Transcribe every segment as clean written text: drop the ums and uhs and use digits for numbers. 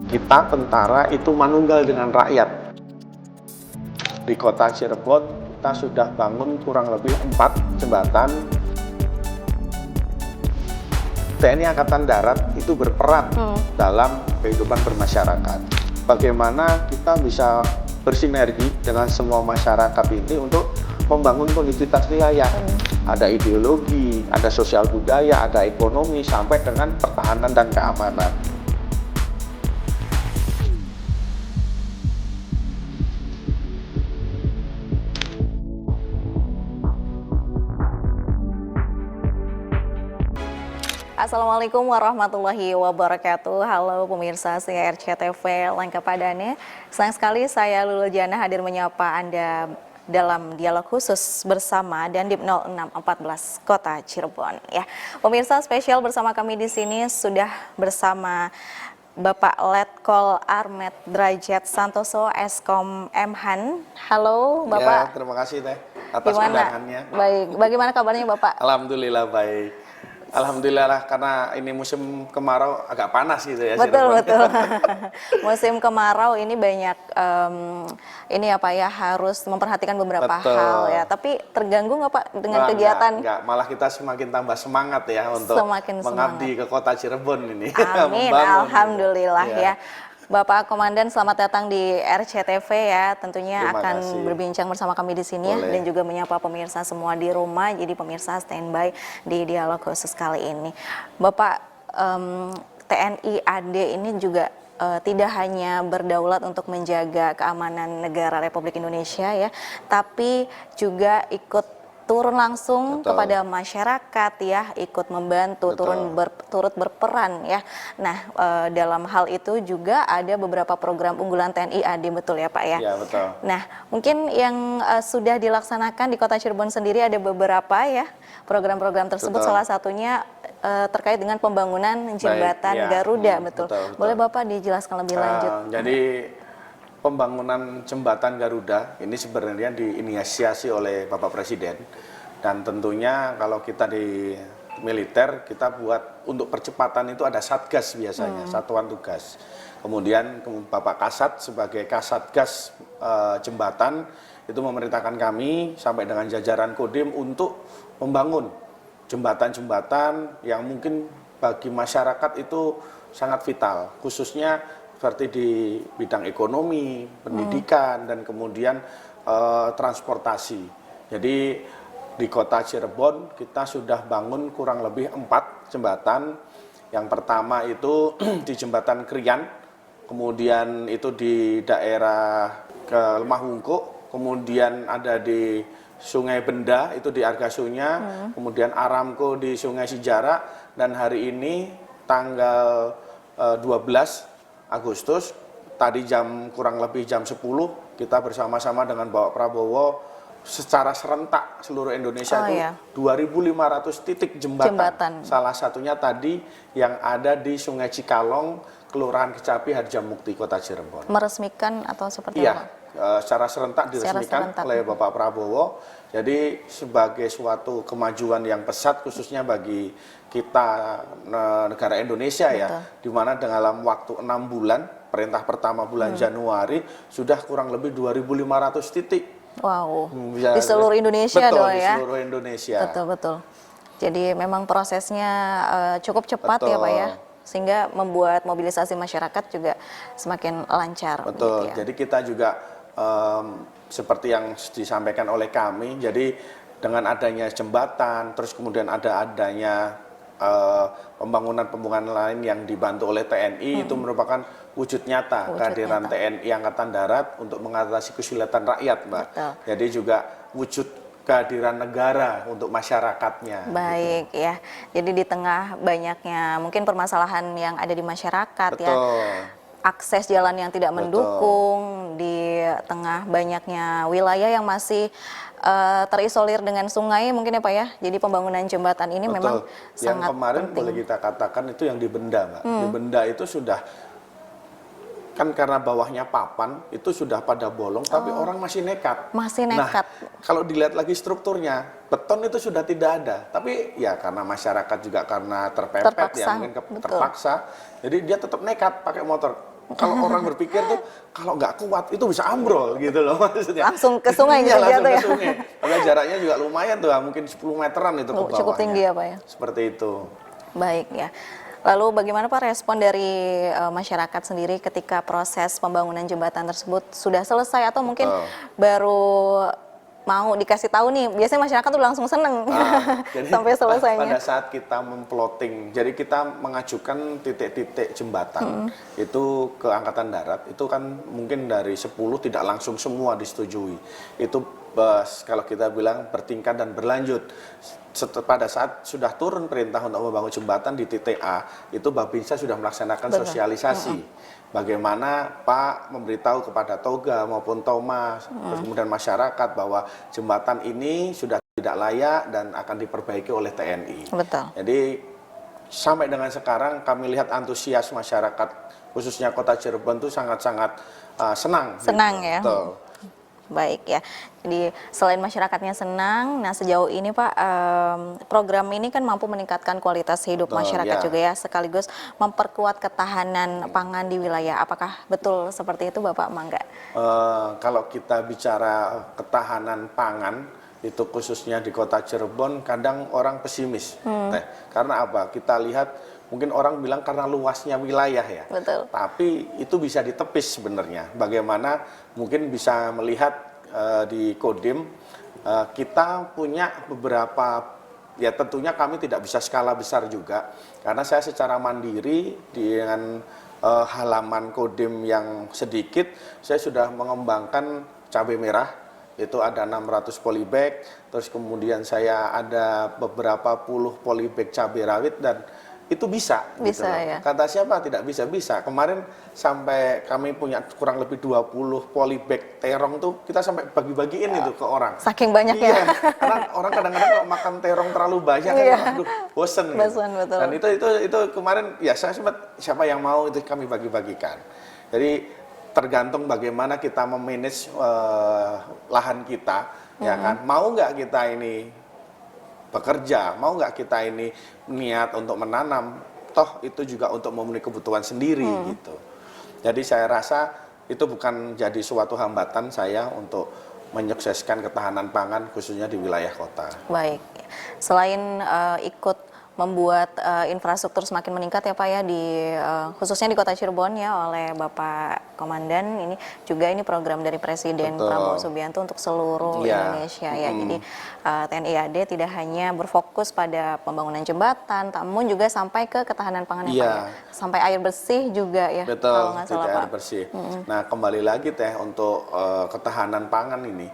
kita tentara itu manunggal dengan rakyat. Di kota Cirebon kita sudah bangun kurang lebih 4 jembatan. TNI Angkatan Darat itu berperan dalam kehidupan bermasyarakat. Bagaimana kita bisa bersinergi dengan semua masyarakat ini untuk membangun konektivitas wilayah. Ada ideologi, ada sosial budaya, ada ekonomi, sampai dengan pertahanan dan keamanan. Assalamualaikum warahmatullahi wabarakatuh. Halo pemirsa RCTV lengkap padanya. Senang sekali saya Lulu Jana hadir menyapa Anda dalam dialog khusus bersama Dandim 0614 Kota Cirebon. Ya, pemirsa spesial bersama kami di sini sudah bersama Bapak Letkol Armet Drajat Santoso Eskom Mhan. Halo Bapak. Ya, terima kasih Teh atas undangannya. Baik, bagaimana kabarnya Bapak? Alhamdulillah baik. Alhamdulillah karena ini musim kemarau agak panas gitu ya. Betul betul. Musim kemarau ini banyak ini apa ya, harus memperhatikan beberapa hal ya. Tapi terganggu nggak Pak dengan kegiatan? Enggak, malah kita semakin tambah semangat ya untuk mengabdi ke kota Cirebon ini. Amin, alhamdulillah ya. Bapak Komandan, selamat datang di RCTV ya. Tentunya akan berbincang bersama kami di sini ya, dan juga menyapa pemirsa semua di rumah. Jadi pemirsa standby di dialog khusus kali ini. Bapak, TNI AD ini juga tidak hanya berdaulat untuk menjaga keamanan negara Republik Indonesia ya, tapi juga ikut turun langsung kepada masyarakat ya, ikut membantu, turut berperan ya. Nah, dalam hal itu juga ada beberapa program unggulan TNI AD, betul ya Pak ya? Iya, betul. Nah, mungkin yang sudah dilaksanakan di Kota Cirebon sendiri ada beberapa ya program-program tersebut, salah satunya terkait dengan pembangunan jembatan Garuda, betul. Boleh Bapak dijelaskan lebih lanjut? Jadi pembangunan jembatan Garuda ini sebenarnya diinisiasi oleh Bapak Presiden, dan tentunya kalau kita di militer kita buat untuk percepatan itu ada satgas biasanya, satuan tugas. Kemudian Bapak Kasat sebagai Kasatgas jembatan itu memerintahkan kami sampai dengan jajaran Kodim untuk membangun jembatan-jembatan yang mungkin bagi masyarakat itu sangat vital, khususnya seperti di bidang ekonomi, pendidikan, dan kemudian transportasi. Jadi di kota Cirebon kita sudah bangun kurang lebih 4 jembatan. Yang pertama itu di jembatan Krian, kemudian itu di daerah ke Lemah Wungkuk, kemudian ada di Sungai Benda, itu di Argasunya, kemudian Aramco di Sungai Sijara, dan hari ini tanggal 12 Agustus, tadi kurang lebih jam 10, kita bersama-sama dengan Bapak Prabowo secara serentak seluruh Indonesia 2.500 titik jembatan. Salah satunya tadi yang ada di Sungai Cikalong, Kelurahan Kecapi, Harjamukti, Kota Cirebon. Meresmikan atau seperti apa? Secara serentak diresmikan oleh Bapak Prabowo. Jadi sebagai suatu kemajuan yang pesat khususnya bagi kita negara Indonesia ya, di mana dalam waktu 6 bulan, perintah pertama bulan Januari sudah kurang lebih 2.500 titik. Wow, di seluruh Indonesia dong ya? Betul, di seluruh Indonesia. Betul. Jadi memang prosesnya cukup cepat ya Pak ya, sehingga membuat mobilisasi masyarakat juga semakin lancar. Betul, gitu ya. Jadi kita juga seperti yang disampaikan oleh kami, jadi dengan adanya jembatan, terus kemudian adanya pembangunan lain yang dibantu oleh TNI, itu merupakan wujud nyata kehadiran TNI Angkatan Darat untuk mengatasi kesulitan rakyat, Mbak. Betul. Jadi juga wujud kehadiran negara untuk masyarakatnya. Baik gitu. Ya, jadi di tengah banyaknya mungkin permasalahan yang ada di masyarakat ya, akses jalan yang tidak mendukung, di tengah banyaknya wilayah yang masih terisolir dengan sungai mungkin ya Pak ya. Jadi pembangunan jembatan ini memang sangat kemarin penting. Boleh kita katakan itu yang di Benda, Mbak. Di Benda itu sudah, kan karena bawahnya papan itu sudah pada bolong, tapi orang masih nekat. Nah, kalau dilihat lagi strukturnya, beton itu sudah tidak ada. Tapi ya karena masyarakat juga karena terpepet, ya mungkin terpaksa. Jadi dia tetap nekat pakai motor. Kalau orang berpikir tuh kalau nggak kuat itu bisa ambrol gitu loh maksudnya. Langsung ke sungai gitu Iya, langsung ya. ke sungai. Padahal jaraknya juga lumayan tuh, mungkin 10 meteran itu ke bawahnya. Cukup tinggi ya Pak ya. Seperti itu. Baik ya. Lalu bagaimana Pak respon dari masyarakat sendiri ketika proses pembangunan jembatan tersebut sudah selesai atau mungkin baru mau dikasih tahu nih? Biasanya masyarakat tuh langsung seneng jadi sampai selesainya. pada saat kita memploting, jadi kita mengajukan titik-titik jembatan itu ke Angkatan Darat, itu kan mungkin dari 10 tidak langsung semua disetujui. Itu kalau kita bilang bertingkat dan berlanjut. Pada saat sudah turun perintah untuk membangun jembatan di titik A, itu Babinsa sudah melaksanakan sosialisasi. Bagaimana Pak memberitahu kepada Toga maupun Thomas, terus kemudian masyarakat bahwa jembatan ini sudah tidak layak dan akan diperbaiki oleh TNI. Betul. Jadi sampai dengan sekarang kami lihat antusias masyarakat, khususnya Kota Cirebon itu sangat-sangat senang. Senang gitu. ya. Betul. Baik ya, jadi selain masyarakatnya senang, nah sejauh ini Pak, program ini kan mampu meningkatkan kualitas hidup masyarakat juga ya, sekaligus memperkuat ketahanan pangan di wilayah. Apakah betul seperti itu Bapak Mangga? Kalau kita bicara ketahanan pangan, itu khususnya di Kota Cirebon, kadang orang pesimis. Karena apa? Kita lihat mungkin orang bilang karena luasnya wilayah ya. Betul. Tapi itu bisa ditepis sebenarnya. Bagaimana mungkin bisa melihat di Kodim, kita punya beberapa, ya tentunya kami tidak bisa skala besar juga. Karena saya secara mandiri dengan halaman Kodim yang sedikit, saya sudah mengembangkan cabai merah. Itu ada 600 polybag, terus kemudian saya ada beberapa puluh polybag cabai rawit dan itu bisa gitu loh. Ya. Kata siapa tidak bisa? Bisa. Kemarin sampai kami punya kurang lebih 20 polybag terong tuh kita sampai bagi-bagiin itu ke orang. Saking banyak ya. Karena orang kadang-kadang kalau makan terong terlalu banyak kan aduh bosen gitu. Betul. Dan itu kemarin ya saya sempat siapa yang mau itu kami bagi-bagikan. Jadi tergantung bagaimana kita memanage lahan kita, ya kan? Mau nggak kita ini bekerja, mau nggak kita ini niat untuk menanam, toh itu juga untuk memenuhi kebutuhan sendiri gitu. Jadi saya rasa itu bukan jadi suatu hambatan saya untuk menyukseskan ketahanan pangan khususnya di wilayah kota. Baik, selain ikut membuat infrastruktur semakin meningkat ya Pak ya di khususnya di Kota Cirebon ya oleh Bapak Komandan, ini juga ini program dari Presiden Prabowo Subianto untuk seluruh Indonesia ya. Jadi TNI AD tidak hanya berfokus pada pembangunan jembatan, namun juga sampai ke ketahanan pangan ya, sampai air bersih juga ya. Betul, kalau nggak salah, air bersih. Nah kembali lagi Teh untuk ketahanan pangan ini,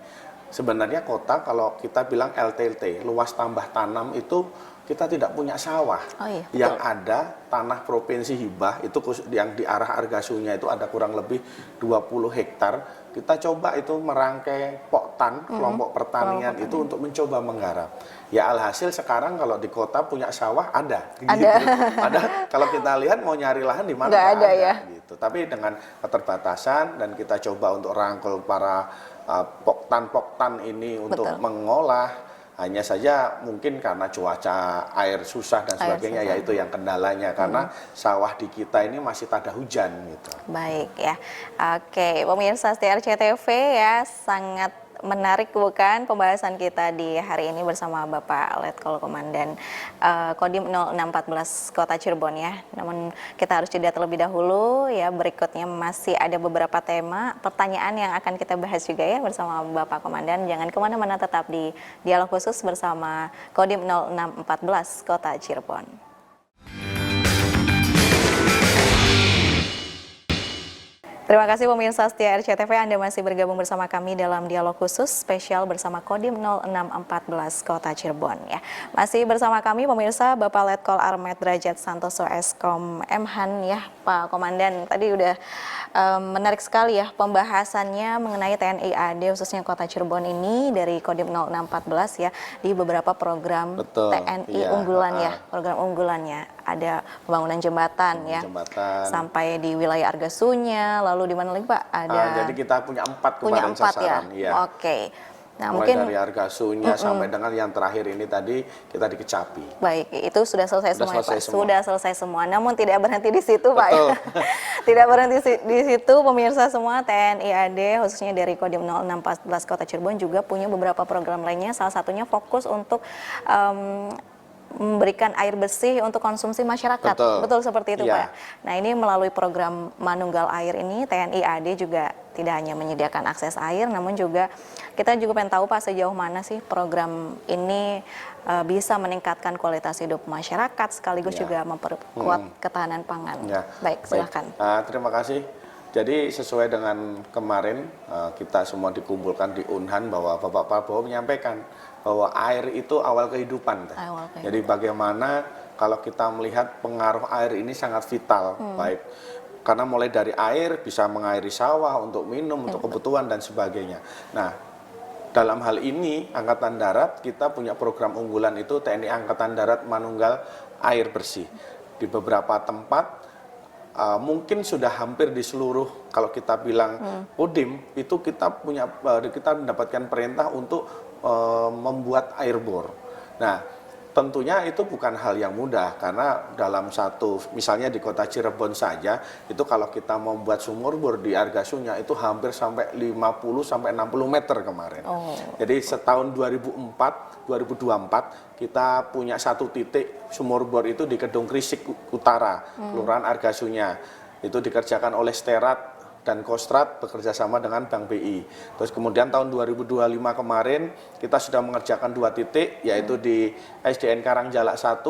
sebenarnya kota kalau kita bilang LTT, luas tambah tanam itu kita tidak punya sawah. Yang ada tanah provinsi hibah itu yang di arah Argasunya itu ada kurang lebih 20 hektar. Kita coba itu merangkai Poktan, kelompok pertanian itu untuk mencoba menggarap. Ya alhasil sekarang kalau di kota punya sawah ada. Gitu. Ada kalau kita lihat mau nyari lahan di mana nggak ada ya. Gitu. Tapi dengan keterbatasan dan kita coba untuk rangkul para Poktan ini untuk mengolah. Hanya saja mungkin karena cuaca air susah dan sebagainya, yaitu yang kendalanya karena sawah di kita ini masih tak ada hujan gitu. Baik ya, oke pemirsa setia RCTV ya, sangat menarik bukan pembahasan kita di hari ini bersama Bapak Letkol Komandan Kodim 0614 Kota Cirebon ya. Namun kita harus jeda terlebih dahulu ya, berikutnya masih ada beberapa tema pertanyaan yang akan kita bahas juga ya bersama Bapak Komandan. Jangan kemana-mana, tetap di dialog khusus bersama Kodim 0614 Kota Cirebon. Terima kasih pemirsa setia RCTV, Anda masih bergabung bersama kami dalam dialog khusus spesial bersama Kodim 0614 Kota Cirebon ya. Masih bersama kami pemirsa Bapak Letkol Armet Derajat Santoso Eskom Mhan ya Pak Komandan. Tadi udah menarik sekali ya pembahasannya mengenai TNI AD khususnya Kota Cirebon ini dari Kodim 0614 ya, di beberapa program TNI unggulan ya, program unggulannya. Ada pembangunan jembatan ya, sampai di wilayah Argasunya, lalu di mana lagi Pak? Ada. Jadi kita punya 4 kemarin sasaran. Ya. Oke. Nah, mulai dari Argasunya sampai dengan yang terakhir ini tadi kita di Kecapi. Baik, itu sudah selesai semua ya Pak? Semua. Sudah selesai semua, namun tidak berhenti di situ Pak ya? Betul. Tidak berhenti di situ, pemirsa semua, TNI AD khususnya dari Kodim 0614 Kota Cirebon juga punya beberapa program lainnya, salah satunya fokus untuk memberikan air bersih untuk konsumsi masyarakat. Betul seperti itu Pak. Nah, ini melalui program Manunggal Air ini TNI AD juga tidak hanya menyediakan akses air, namun juga kita juga pengen tahu Pak sejauh mana sih program ini bisa meningkatkan kualitas hidup masyarakat sekaligus juga memperkuat ketahanan pangan. Baik, silakan. Terima kasih. Jadi sesuai dengan kemarin kita semua dikumpulkan di Unhan bahwa Bapak Prabowo menyampaikan bahwa air itu awal kehidupan. Jadi bagaimana kalau kita melihat pengaruh air ini sangat vital, baik karena mulai dari air bisa mengairi sawah untuk minum, untuk kebutuhan dan sebagainya. Nah, dalam hal ini Angkatan Darat kita punya program unggulan itu TNI Angkatan Darat Manunggal Air Bersih. Di beberapa tempat mungkin sudah hampir di seluruh, kalau kita bilang Kodim itu kita mendapatkan perintah untuk membuat air bor. Nah, tentunya itu bukan hal yang mudah karena dalam misalnya di Kota Cirebon saja itu kalau kita membuat sumur bor di Argasunya itu hampir sampai 50 sampai 60 meter kemarin. Jadi setahun 2024 kita punya satu titik sumur bor itu di Kedung Krisik Utara, Kelurahan Argasunya. Itu dikerjakan oleh Sterat dan Kostrat bekerja sama dengan Bank BI. Terus kemudian tahun 2025 kemarin kita sudah mengerjakan 2 titik, yaitu di SDN Karangjalak 1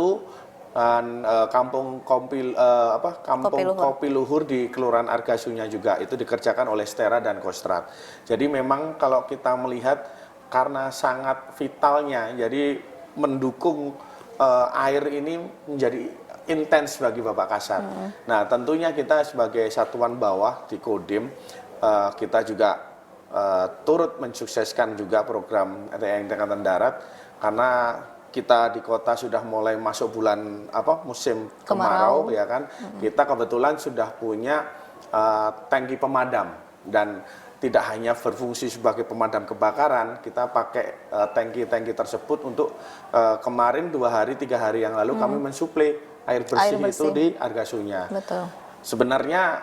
dan Kampung Kopi Luhur di Kelurahan Argasunya juga itu dikerjakan oleh Stera dan Kostrat. Jadi memang kalau kita melihat karena sangat vitalnya, jadi mendukung air ini menjadi intens bagi Bapak Kasat. Nah, tentunya kita sebagai satuan bawah di Kodim, kita juga turut mensukseskan juga program TNI Angkatan Darat karena kita di kota sudah mulai masuk bulan musim kemarau ya kan. Kita kebetulan sudah punya tangki pemadam dan tidak hanya berfungsi sebagai pemadam kebakaran, kita pakai tangki-tangki tersebut untuk kemarin 2 hari 3 hari yang lalu kami mensuplai air bersih itu di Argasunya. Betul. Sebenarnya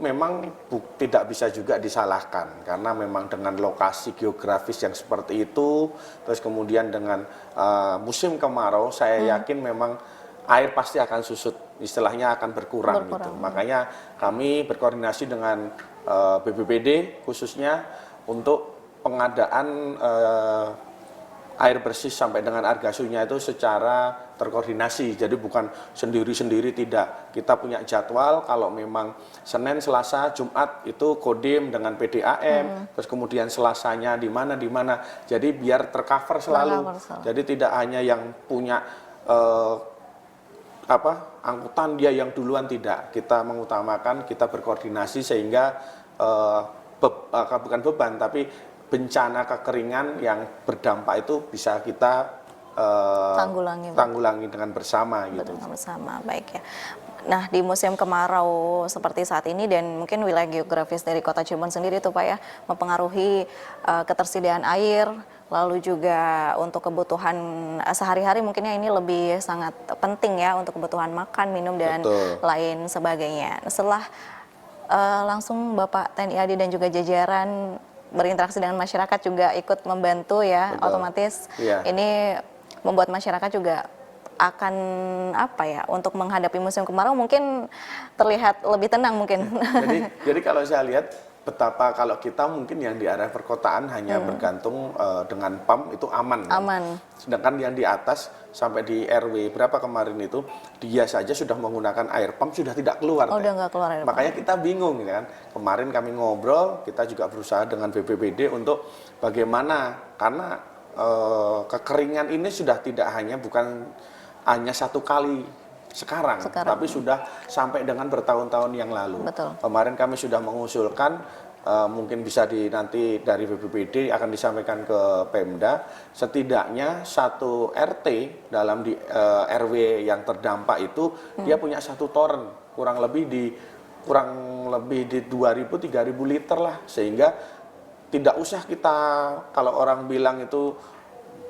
memang tidak bisa juga disalahkan karena memang dengan lokasi geografis yang seperti itu, terus kemudian dengan musim kemarau, saya yakin memang air pasti akan susut, istilahnya akan berkurang. Gitu. Makanya kami berkoordinasi dengan BPBD khususnya untuk pengadaan air bersih sampai dengan Argasunya itu secara terkoordinasi, jadi bukan sendiri-sendiri, tidak. Kita punya jadwal kalau memang Senin, Selasa, Jumat itu Kodim dengan PDAM, terus kemudian Selasanya di mana, jadi biar tercover selalu. Jadi tidak hanya yang punya angkutan dia yang duluan, tidak. Kita mengutamakan, kita berkoordinasi sehingga bukan beban, tapi bencana kekeringan yang berdampak itu bisa kita tanggulangi dengan bersama gitu. Bersama, baik ya. Nah, di musim kemarau seperti saat ini dan mungkin wilayah geografis dari Kota Cirebon sendiri itu Pak ya, mempengaruhi ketersediaan air, lalu juga untuk kebutuhan sehari-hari mungkinnya ini lebih sangat penting ya untuk kebutuhan makan, minum dan lain sebagainya. Setelah langsung Bapak TNI AD dan juga jajaran berinteraksi dengan masyarakat juga ikut membantu ya, otomatis ini membuat masyarakat juga akan untuk menghadapi musim kemarau mungkin terlihat lebih tenang mungkin. Jadi kalau saya lihat betapa kalau kita mungkin yang di area perkotaan hanya bergantung dengan pump itu aman. Sedangkan yang di atas sampai di RW berapa kemarin itu dia saja sudah menggunakan air pump sudah tidak keluar. Udah nggak keluar air pump. Makanya kita bingung kan. Kemarin kami ngobrol, kita juga berusaha dengan BPBD untuk bagaimana karena kekeringan ini sudah bukan hanya satu kali sekarang, tapi sudah sampai dengan bertahun-tahun yang lalu. Kemarin kami sudah mengusulkan mungkin bisa nanti dari BPBD akan disampaikan ke Pemda, setidaknya satu RT dalam di RW yang terdampak itu dia punya satu toren kurang lebih di 2.000-3.000 liter lah, sehingga tidak usah kita, kalau orang bilang itu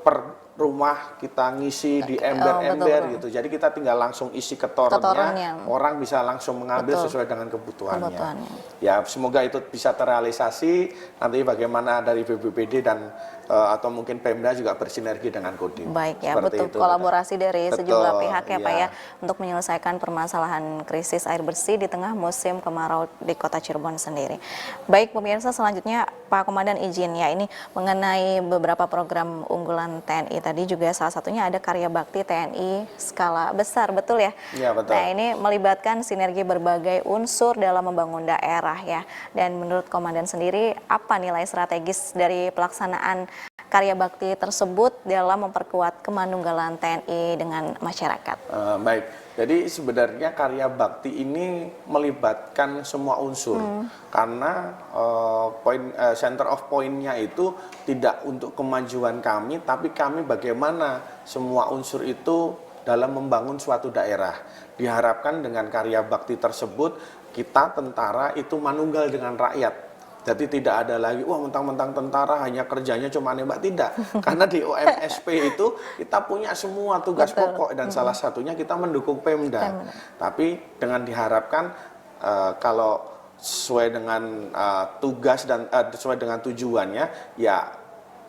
per rumah kita ngisi di ember-ember gitu. Jadi kita tinggal langsung isi ketoronnya, orang bisa langsung mengambil sesuai dengan kebutuhannya. Ya, semoga itu bisa terrealisasi. Nanti bagaimana dari BPBD dan atau mungkin Pemda juga bersinergi dengan Kodim. Baik ya, betul. Kolaborasi dari sejumlah pihak ya Pak ya, untuk menyelesaikan permasalahan krisis air bersih di tengah musim kemarau di Kota Cirebon sendiri. Baik pemirsa, selanjutnya Pak Komandan izin ya, ini mengenai beberapa program unggulan TNI tadi juga salah satunya ada karya bakti TNI skala besar, betul ya? Iya, betul. Nah, ini melibatkan sinergi berbagai unsur dalam membangun daerah ya. Dan menurut Komandan sendiri, apa nilai strategis dari pelaksanaan karya bakti tersebut dalam memperkuat kemanunggalan TNI dengan masyarakat? Baik, jadi sebenarnya karya bakti ini melibatkan semua unsur, karena center of point-nya itu tidak untuk kemajuan kami, tapi kami bagaimana semua unsur itu dalam membangun suatu daerah. Diharapkan dengan karya bakti tersebut, kita tentara itu manunggal dengan rakyat. Jadi tidak ada lagi, wah mentang-mentang tentara hanya kerjanya cuma nembak, tidak. Karena di OMSP itu kita punya semua tugas pokok dan salah satunya kita mendukung Pemda. Tapi dengan diharapkan kalau sesuai dengan tugas dan sesuai dengan tujuannya, ya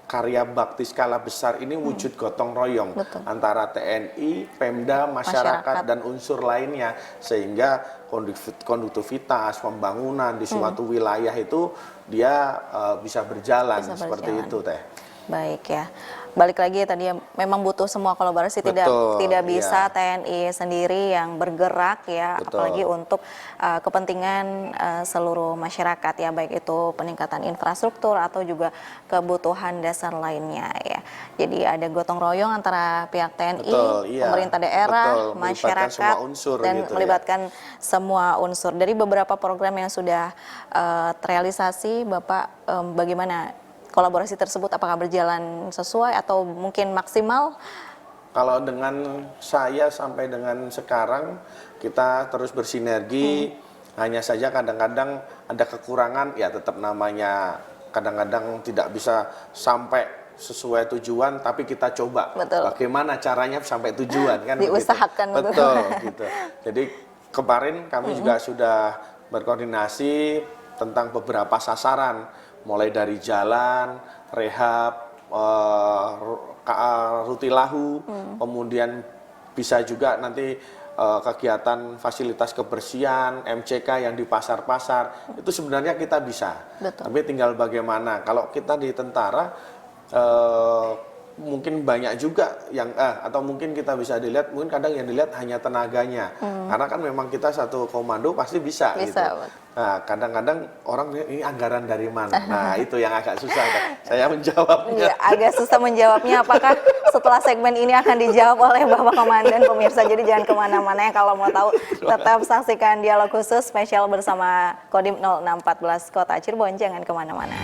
karya bakti skala besar ini wujud gotong royong antara TNI, Pemda, masyarakat dan unsur lainnya, sehingga konduktivitas pembangunan di suatu wilayah itu dia bisa berjalan seperti itu Teh. Baik ya. Balik lagi tadi memang butuh semua kolaborasi, tidak bisa TNI sendiri yang bergerak ya, apalagi untuk kepentingan seluruh masyarakat ya, baik itu peningkatan infrastruktur atau juga kebutuhan dasar lainnya ya. Jadi ada gotong royong antara pihak TNI, pemerintah daerah, masyarakat dan melibatkan semua unsur. Dari beberapa program yang sudah terrealisasi, Bapak bagaimana kolaborasi tersebut, apakah berjalan sesuai atau mungkin maksimal? Kalau dengan saya sampai dengan sekarang kita terus bersinergi, hanya saja kadang-kadang ada kekurangan, ya tetap namanya kadang-kadang tidak bisa sampai sesuai tujuan, tapi kita coba bagaimana caranya sampai tujuan kan. Diusahakan begitu. Betul gitu. Jadi kemarin kami juga sudah berkoordinasi tentang beberapa sasaran, mulai dari jalan, rehab, rutilahu, kemudian bisa juga nanti kegiatan fasilitas kebersihan, MCK yang di pasar-pasar, itu sebenarnya kita bisa. Tapi tinggal bagaimana, kalau kita di tentara, mungkin banyak juga yang atau mungkin kita bisa dilihat, mungkin kadang yang dilihat hanya tenaganya, karena kan memang kita satu komando pasti bisa gitu. Nah kadang-kadang orang ini anggaran dari mana, nah itu yang agak susah kan saya menjawabnya. Agak susah menjawabnya, apakah setelah segmen ini akan dijawab oleh Bapak Komandan pemirsa, jadi jangan kemana-mana ya, kalau mau tahu tetap saksikan dialog khusus spesial bersama Kodim 0614 Kota Cirebon, jangan kemana-mana.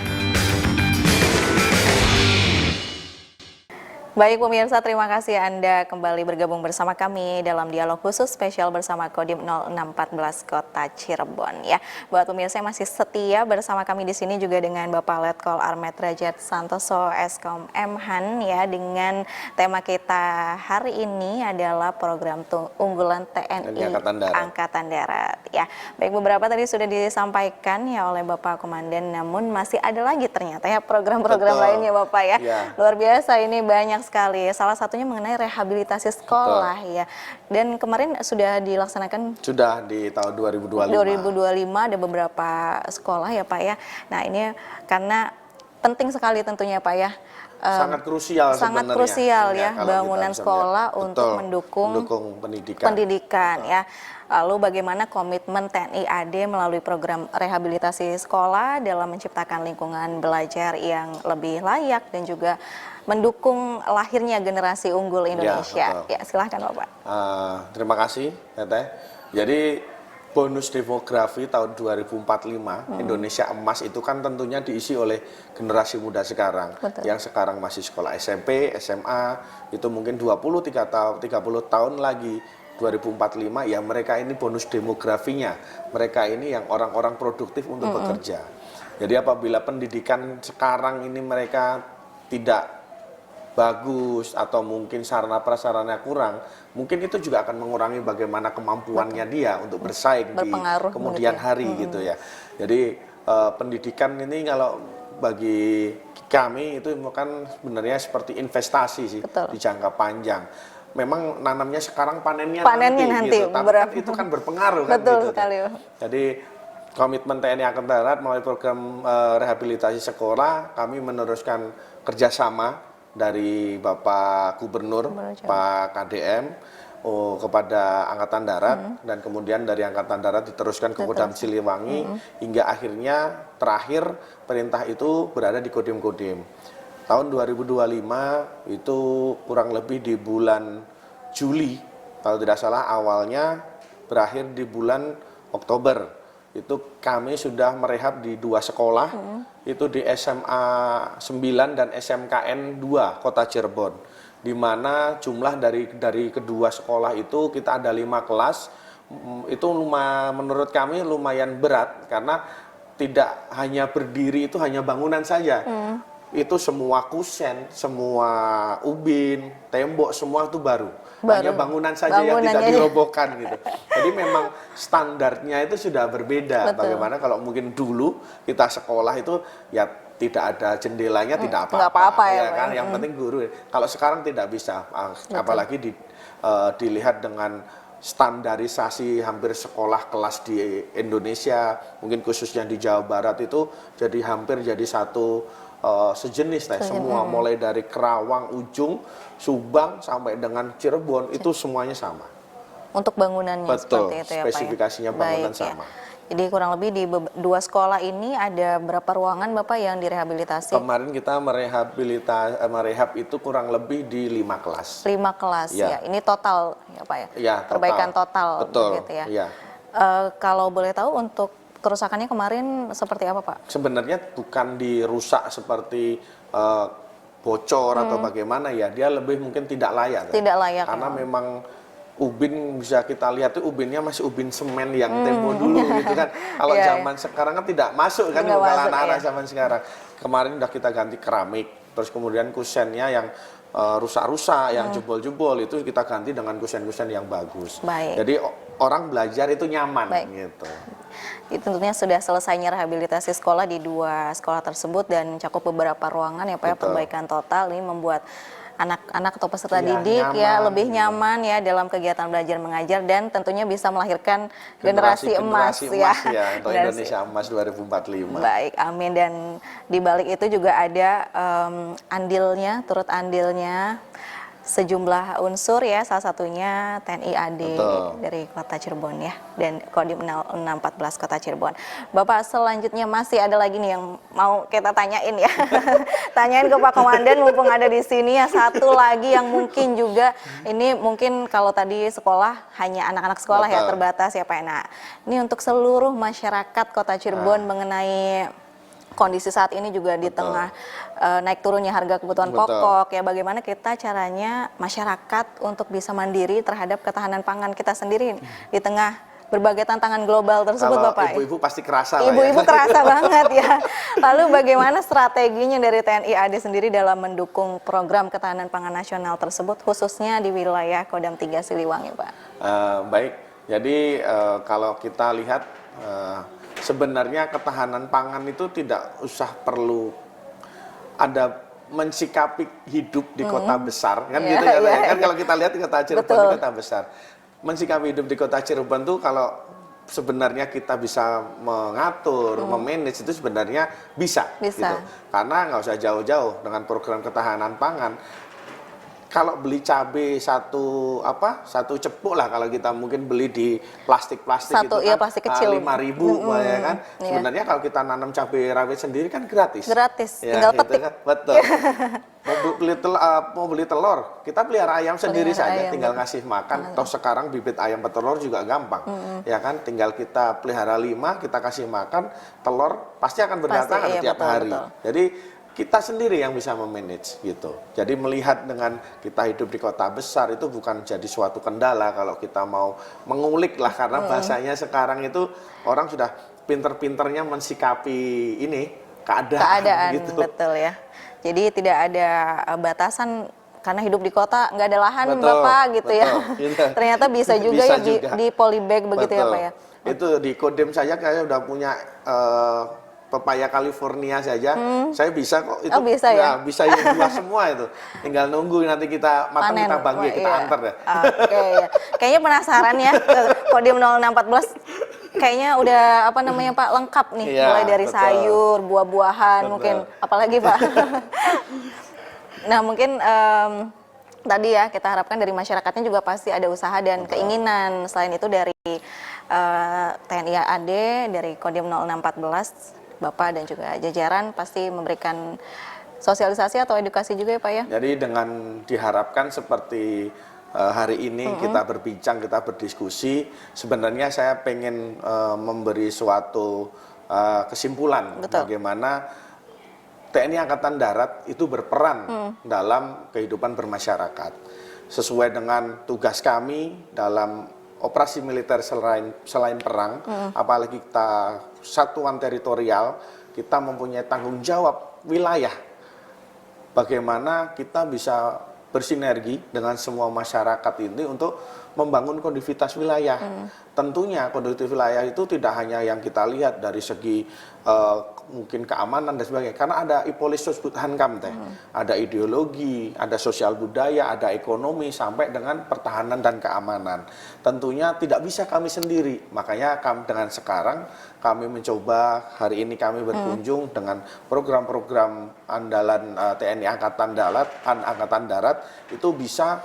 Baik pemirsa, terima kasih Anda kembali bergabung bersama kami dalam dialog khusus spesial bersama Kodim 0614 Kota Cirebon ya. Buat pemirsa yang masih setia bersama kami di sini juga dengan Bapak Letkol Armet Derajat Santoso Eskom Mhan ya, dengan tema kita hari ini adalah program unggulan TNI Angkatan Darat ya. Baik, beberapa tadi sudah disampaikan ya oleh Bapak Komandan, namun masih ada lagi ternyata ya program-program lainnya Bapak ya. Luar biasa, ini banyak sekali. Salah satunya mengenai rehabilitasi sekolah ya. Dan kemarin sudah dilaksanakan? Sudah di tahun 2025. 2025 ada beberapa sekolah ya Pak ya. Nah ini karena penting sekali tentunya Pak ya. Sangat krusial sebenarnya. Sangat krusial ya bangunan sekolah untuk mendukung pendidikan ya. Lalu bagaimana komitmen TNI AD melalui program rehabilitasi sekolah dalam menciptakan lingkungan belajar yang lebih layak dan juga mendukung lahirnya generasi unggul Indonesia. Ya, silahkan Bapak. Terima kasih Teteh. Jadi bonus demografi tahun 2045 Indonesia emas itu kan tentunya diisi oleh generasi muda sekarang. Yang sekarang masih sekolah SMP, SMA, itu mungkin 30 tahun lagi 2045 ya mereka ini bonus demografinya. Mereka ini yang orang-orang produktif untuk bekerja. Jadi apabila pendidikan sekarang ini mereka tidak bagus atau mungkin sarana prasarana kurang, mungkin itu juga akan mengurangi bagaimana kemampuannya dia untuk bersaing di kemudian hari gitu ya. Jadi pendidikan ini kalau bagi kami itu kan sebenarnya seperti investasi sih. Betul. Di jangka panjang. Memang nanamnya sekarang panennya nanti gitu. Tapi kan itu kan berpengaruh kan. Betul gitu. Sekali. Jadi komitmen TNI Angkatan Darat melalui program rehabilitasi sekolah, kami meneruskan kerjasama dari Bapak Gubernur, Pak KDM, kepada Angkatan Darat, dan kemudian dari Angkatan Darat diteruskan ke Kodam Siliwangi, hingga akhirnya terakhir perintah itu berada di Kodim-Kodim. Tahun 2025 itu kurang lebih di bulan Juli, kalau tidak salah awalnya berakhir di bulan Oktober. Itu kami sudah merehab di 2 sekolah, itu di SMA 9 dan SMKN 2 Kota Cirebon, di mana jumlah dari kedua sekolah itu kita ada 5 kelas. Itu menurut kami lumayan berat karena tidak hanya berdiri, itu hanya bangunan saja. Itu semua kusen, semua ubin, tembok, semua itu baru. Hanya bangunan saja yang tidak dirobohkan gitu. Jadi memang standarnya itu sudah berbeda. Betul. Bagaimana kalau mungkin dulu kita sekolah itu ya tidak ada jendelanya, tidak apa-apa ya kan. Yang penting guru. Kalau sekarang tidak bisa, apalagi dilihat dengan standarisasi hampir sekolah kelas di Indonesia, mungkin khususnya di Jawa Barat itu jadi hampir jadi satu sejenis lah, semua mulai dari Kerawang ujung, Subang sampai dengan Cirebon itu semuanya sama. Untuk bangunannya. Betul, seperti itu ya, spesifikasinya Pak, ya? bangunan Baik, sama. Ya. Jadi kurang lebih di 2 sekolah ini ada berapa ruangan Bapak yang direhabilitasi? Kemarin kita merehab itu kurang lebih di 5 kelas. 5 kelas ya. Ini total ya Pak ya? Ya, perbaikan total. Betul. Gitu ya. Ya. Kalau boleh tahu untuk kerusakannya kemarin seperti apa Pak? Sebenarnya bukan dirusak seperti bocor atau bagaimana ya, dia lebih mungkin tidak layak. Tidak layak. Karena memang ubin bisa kita lihat tuh ubinnya masih ubin semen yang tempo dulu gitu kan. Kalau zaman sekarang kan tidak masuk kan bakalan arah zaman sekarang. Kemarin udah kita ganti keramik, terus kemudian kusennya yang rusak-rusak, yang jebol-jebol itu kita ganti dengan kusen-kusen yang bagus. Baik. Jadi orang belajar itu nyaman gitu. Itu tentunya sudah selesainya rehabilitasi sekolah di 2 sekolah tersebut dan mencakup beberapa ruangan ya Pak ya, perbaikan total ini membuat anak-anak atau peserta didik nyaman, ya lebih nyaman ya dalam kegiatan belajar mengajar dan tentunya bisa melahirkan generasi emas ya. Untuk Indonesia Emas 2045. Baik, amin. Dan di balik itu juga ada turut andilnya sejumlah unsur ya, salah satunya TNI AD dari Kota Cirebon ya, dan Kodim 0614 Kota Cirebon. Bapak, selanjutnya masih ada lagi nih yang mau kita tanyain ya. Tanyain ke Pak Komandan mumpung ada di sini ya. Satu lagi yang mungkin juga ini mungkin kalau tadi sekolah hanya anak-anak sekolah ya terbatas ya Pak. Nah, ini untuk seluruh masyarakat Kota Cirebon mengenai kondisi saat ini juga di tengah naik turunnya harga kebutuhan pokok ya, bagaimana kita caranya masyarakat untuk bisa mandiri terhadap ketahanan pangan kita sendiri di tengah berbagai tantangan global tersebut. Kalau Bapak, ibu-ibu pasti kerasa ibu-ibu kerasa banget ya. Lalu bagaimana strateginya dari TNI AD sendiri dalam mendukung program ketahanan pangan nasional tersebut khususnya di wilayah Kodam 3 Siliwangi Pak? Baik, jadi kalau kita lihat sebenarnya ketahanan pangan itu tidak usah perlu ada mensikapi hidup di kota besar kan gitu ya, kan kalau kita lihat di Kota Cirebon di kota besar, mensikapi hidup di Kota Cirebon tuh kalau sebenarnya kita bisa mengatur, memanage itu sebenarnya bisa. Gitu. Karena nggak usah jauh-jauh dengan program ketahanan pangan. Kalau beli cabai satu cepuk lah, kalau kita mungkin beli di plastik itu kan plastik kecil 5.000 ya kan. Sebenarnya kalau kita nanam cabai rawit sendiri kan gratis. Ya, tinggal petik. Kan? Betul. Mau beli telur, kita pelihara ayam sendiri saja, tinggal ngasih makan. Toh sekarang bibit ayam petelur juga gampang, ya kan. Tinggal kita pelihara 5, kita kasih makan, telur pasti akan berdatangan tiap hari. Jadi kita sendiri yang bisa memanage gitu. Jadi melihat dengan kita hidup di kota besar itu bukan jadi suatu kendala kalau kita mau mengulik lah, karena bahasanya sekarang itu orang sudah pinter-pinternya mensikapi ini keadaan gitu. Betul ya. Jadi tidak ada batasan karena hidup di kota nggak ada lahan, Betul, Bapak gitu ya. Gitu. Ternyata bisa juga Bisa ya juga. di polybag begitu Betul. ya Pak ya. Itu di Kodam saja kayak udah punya pepaya California saja, saya bisa kok itu. Oh, bisa ya? Bisa yang buah semua itu. Tinggal nunggu nanti kita matang, Panen. kita bagi, kita Iya. antar ya. Oke ya. Kayaknya penasaran ya Kodim 0614. Kayaknya udah apa namanya Pak, lengkap nih, Iya, mulai dari betul. sayur, buah-buahan, Betul. mungkin apalagi Pak. Nah mungkin tadi ya kita harapkan dari masyarakatnya juga pasti ada usaha dan keinginan. Selain itu dari TNI AD, dari Kodim 0614, Bapak dan juga jajaran pasti memberikan sosialisasi atau edukasi juga ya Pak ya? Jadi dengan diharapkan seperti hari ini kita berbincang, kita berdiskusi, sebenarnya saya pengen memberi suatu kesimpulan. Betul. Bagaimana TNI Angkatan Darat itu berperan dalam kehidupan bermasyarakat. Sesuai dengan tugas kami dalam operasi militer selain perang, apalagi kita satuan teritorial, kita mempunyai tanggung jawab wilayah. Bagaimana kita bisa bersinergi dengan semua masyarakat ini untuk membangun kondusivitas wilayah. Tentunya kondusivitas wilayah itu tidak hanya yang kita lihat dari segi mungkin keamanan dan sebagainya, karena ada ipolisos hankam teh, ada ideologi, ada sosial budaya, ada ekonomi, sampai dengan pertahanan dan keamanan. Tentunya tidak bisa kami sendiri, makanya dengan sekarang kami mencoba, hari ini kami berkunjung dengan program-program andalan TNI Angkatan Darat itu bisa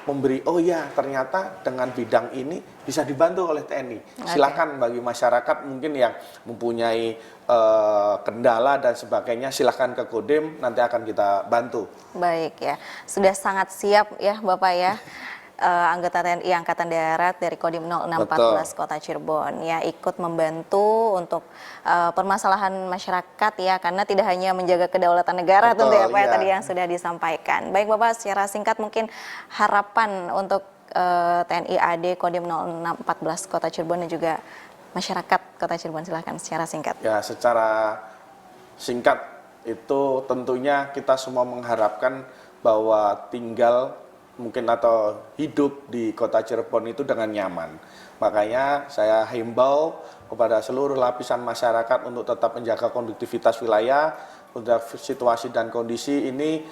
memberi, oh ya ternyata dengan bidang ini bisa dibantu oleh TNI. Silakan bagi masyarakat mungkin yang mempunyai kendala dan sebagainya, silakan ke Kodim, nanti akan kita bantu. Baik ya, sudah sangat siap ya Bapak ya. Anggota TNI Angkatan Darat dari Kodim 0614 Kota Cirebon ya, ikut membantu untuk permasalahan masyarakat ya, karena tidak hanya menjaga kedaulatan negara tentu ya Pak, tadi yang sudah disampaikan. Baik Bapak, secara singkat mungkin harapan untuk TNI AD Kodim 0614 Kota Cirebon dan juga masyarakat Kota Cirebon, silahkan secara singkat. Ya, secara singkat itu tentunya kita semua mengharapkan bahwa tinggal mungkin atau hidup di Kota Cirebon itu dengan nyaman. Makanya saya himbau kepada seluruh lapisan masyarakat untuk tetap menjaga kondusivitas wilayah, untuk situasi dan kondisi ini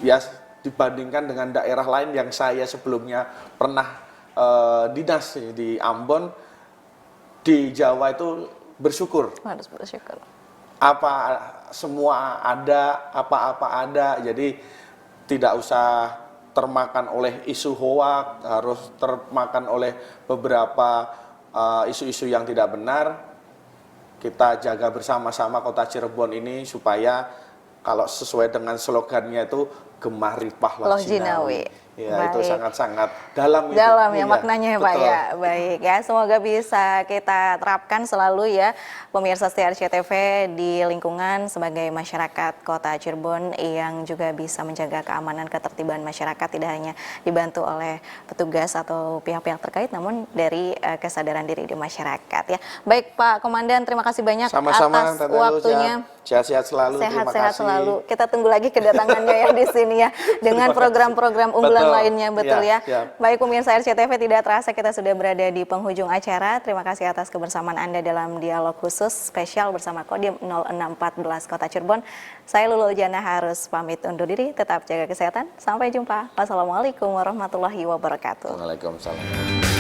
ya dibandingkan dengan daerah lain yang saya sebelumnya pernah dinas di Ambon, di Jawa itu bersyukur. Harus bersyukur. Apa semua ada, apa-apa ada, jadi tidak usah termakan oleh isu hoak, harus termakan oleh beberapa isu-isu yang tidak benar. Kita jaga bersama-sama Kota Cirebon ini supaya kalau sesuai dengan slogannya itu Gemah Ripah Loh Jinawi. Ya, baik. Itu sangat-sangat dalam ya maknanya ya Pak ya. Baik ya, semoga bisa kita terapkan selalu ya pemirsa setia RCTV di lingkungan sebagai masyarakat Kota Cirebon yang juga bisa menjaga keamanan ketertiban masyarakat, tidak hanya dibantu oleh petugas atau pihak-pihak terkait, namun dari kesadaran diri di masyarakat ya. Baik Pak Komandan, terima kasih banyak sama-sama, atas waktunya. Sehat-sehat selalu. Sehat-sehat selalu. Kita tunggu lagi kedatangannya ya di sini ya dengan program-program unggulan lainnya, betul ya. Baik pemirsa RCTV, tidak terasa kita sudah berada di penghujung acara. Terima kasih atas kebersamaan Anda dalam dialog khusus spesial bersama Kodim 0614 Kota Cirebon. Saya Lulul Jana harus pamit undur diri, tetap jaga kesehatan. Sampai jumpa. Wassalamualaikum warahmatullahi wabarakatuh. Waalaikumsalam.